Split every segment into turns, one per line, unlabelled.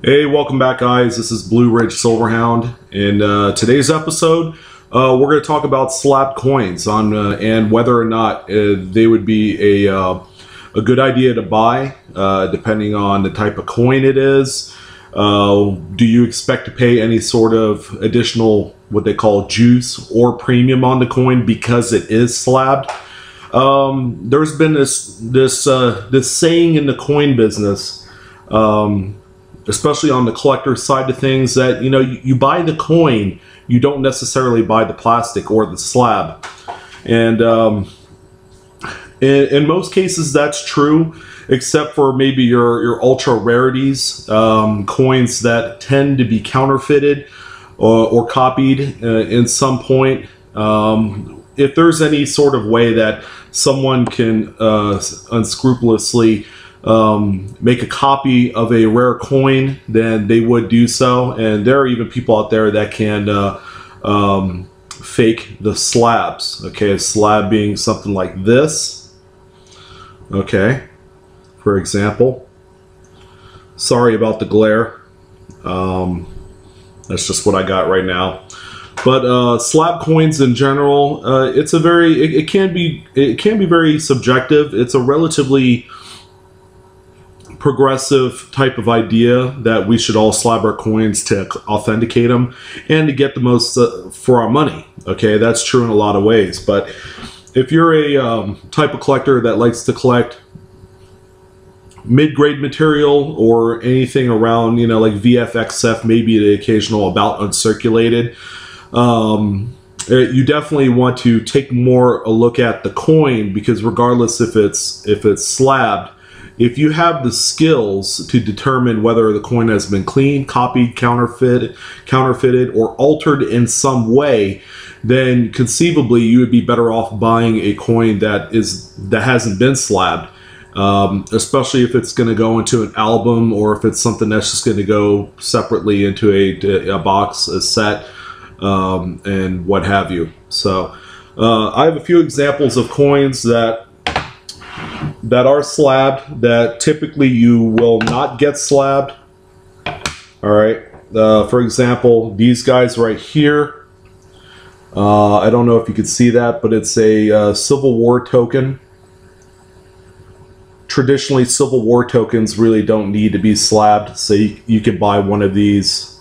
Hey, welcome back, guys. This is Blue Ridge Silverhound. In today's episode, we're going to talk about slab coins and whether or not they would be a good idea to buy, depending on the type of coin it is. Do you expect to pay any sort of additional, what they call juice or premium on the coin because it is slabbed? There's been this saying in the coin business, especially on the collector side of things, that you buy the coin, you don't necessarily buy the plastic or the slab. And in most cases that's true, except for maybe your ultra rarities, coins that tend to be counterfeited or copied in some point. If there's any sort of way that someone can unscrupulously make a copy of a rare coin, then they would do so. And there are even people out there that can fake the slabs. Okay, a slab being something like this. Okay, for example. Sorry about the glare. That's just what I got right now. But slab coins in general, it can be very subjective. It's a relatively progressive type of idea that we should all slab our coins to authenticate them and to get the most for our money. Okay, that's true in a lot of ways. But if you're a type of collector that likes to collect mid-grade material or anything around, like VFXF, maybe the occasional about uncirculated, you definitely want to take more a look at the coin, because regardless if it's slabbed, if you have the skills to determine whether the coin has been cleaned, copied, counterfeited, or altered in some way, then conceivably you would be better off buying a coin that hasn't been slabbed, especially if it's going to go into an album, or if it's something that's just going to go separately into a box, a set, and what have you. So I have a few examples of coins that are slabbed that typically you will not get slabbed. All right, for example, these guys right here. I don't know if you can see that, but it's a Civil War token. Traditionally, Civil War tokens really don't need to be slabbed, so you can buy one of these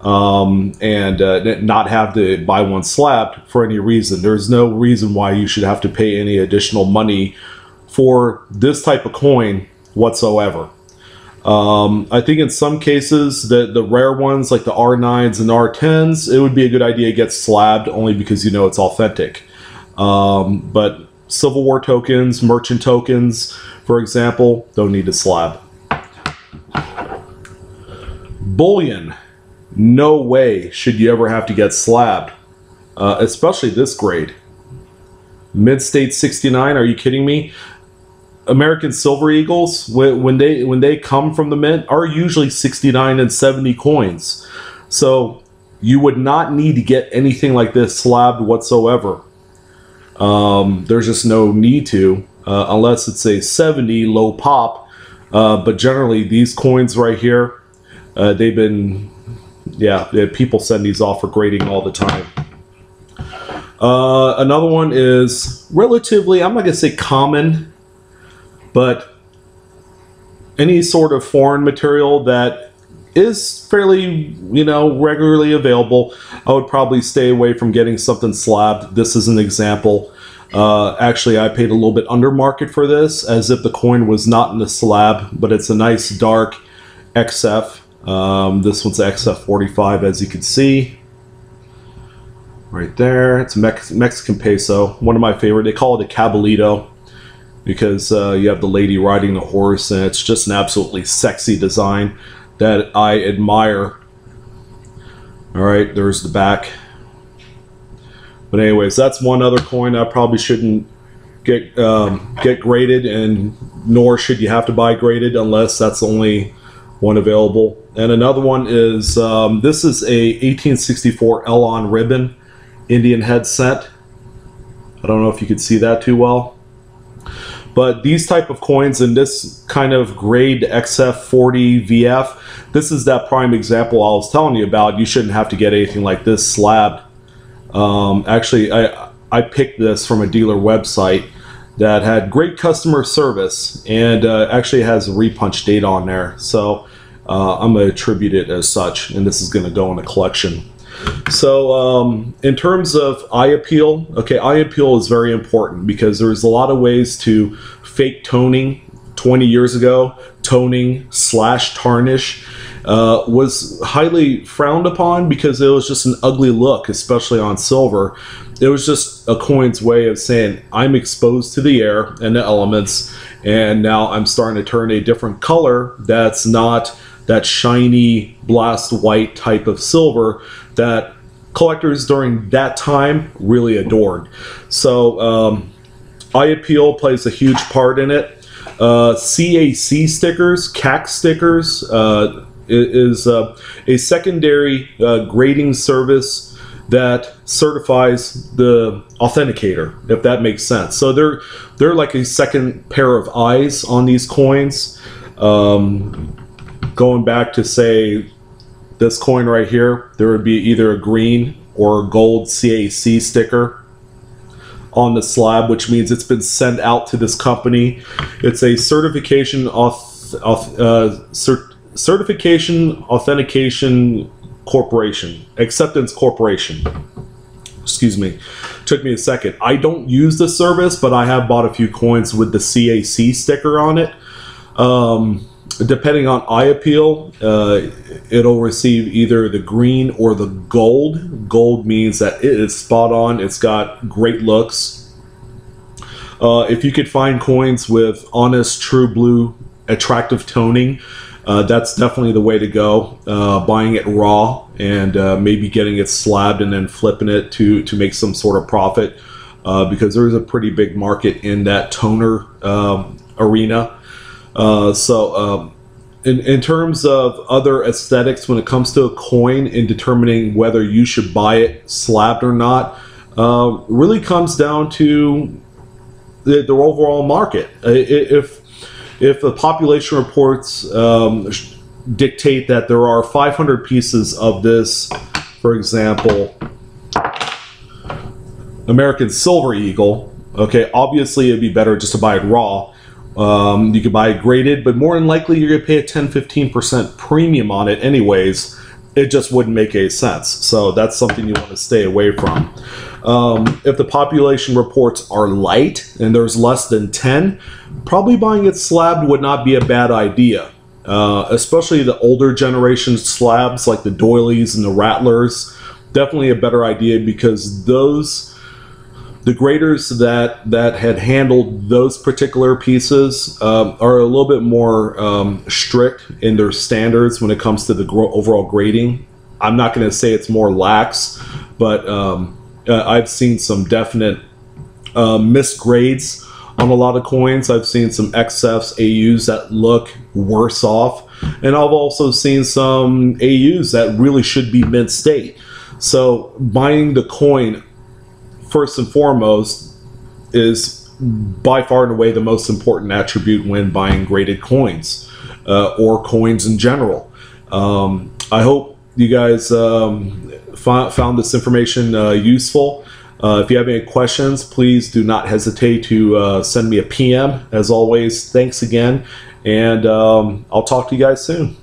and not have to buy one slabbed for any reason. There's no reason why you should have to pay any additional money for this type of coin whatsoever. I think in some cases, the rare ones like the R9s and R10s, it would be a good idea to get slabbed, only because it's authentic. But Civil War tokens, merchant tokens, for example, don't need to slab. Bullion. No way should you ever have to get slabbed, especially this grade. Mint State 69, are you kidding me? American Silver Eagles, when they come from the mint, are usually 69 and 70 coins. So you would not need to get anything like this slabbed whatsoever. There's just no need to, unless it's a 70 low pop. But generally, these coins right here, they've been... Yeah, people send these off for grading all the time. Another one is relatively, I'm not going to say common, but any sort of foreign material that is fairly, regularly available, I would probably stay away from getting something slabbed. This is an example. Actually, I paid a little bit under market for this, as if the coin was not in the slab, but it's a nice dark XF. This one's XF45, as you can see right there. It's Mexican peso, one of my favorite. They call it a cabalito because you have the lady riding the horse, and it's just an absolutely sexy design that I admire. All right, there's the back. But anyways, that's one other coin I probably shouldn't get graded, and nor should you have to buy graded unless that's the only one available. And another one is, this is a 1864 Elon ribbon Indian head set. I don't know if you could see that too well. But these type of coins in this kind of grade XF40 VF, this is that prime example I was telling you about. You shouldn't have to get anything like this slabbed. Actually, I picked this from a dealer website that had great customer service, and actually has a repunch date on there. So I'm going to attribute it as such, and this is going to go in a collection. So in terms of eye appeal, okay, eye appeal is very important because there's a lot of ways to fake toning. 20 years ago, toning / tarnish was highly frowned upon because it was just an ugly look, especially on silver. It was just a coin's way of saying, I'm exposed to the air and the elements, and now I'm starting to turn a different color that's not that shiny blast white type of silver that collectors during that time really adored. So eye appeal plays a huge part in it. CAC stickers, Cac Stickers, is a secondary grading service that certifies the authenticator, if that makes sense. So they're like a second pair of eyes on these coins. Going back to, say, this coin right here, there would be either a green or a gold CAC sticker on the slab, which means it's been sent out to this company. It's a certification authentication corporation, acceptance corporation. Excuse me, took me a second. I don't use the service, but I have bought a few coins with the CAC sticker on it. Depending on eye appeal, it'll receive either the green or the gold. Gold means that it is spot on. It's got great looks. If you could find coins with honest, true blue, attractive toning, that's definitely the way to go. Buying it raw and maybe getting it slabbed and then flipping it to make some sort of profit, because there's a pretty big market in that toner arena. In terms of other aesthetics, when it comes to a coin and determining whether you should buy it slabbed or not, really comes down to the overall market. If the population reports dictate that there are 500 pieces of this, for example, American Silver Eagle, okay, obviously it'd be better just to buy it raw. You could buy it graded, but more than likely you're going to pay a 10-15% premium on it anyways. It just wouldn't make any sense. So that's something you want to stay away from. If the population reports are light and there's less than 10, probably buying it slabbed would not be a bad idea. Especially the older generation slabs like the doilies and the rattlers, definitely a better idea, because the graders that had handled those particular pieces are a little bit more strict in their standards when it comes to the overall grading. I'm not going to say it's more lax, but I've seen some definite misgrades on a lot of coins. I've seen some XFs, AUs that look worse off, and I've also seen some AUs that really should be mint state. So buying the coin first and foremost is by far and away the most important attribute when buying graded coins or coins in general. I hope you guys found this information useful. If you have any questions, please do not hesitate to send me a PM. As always, thanks again, and I'll talk to you guys soon.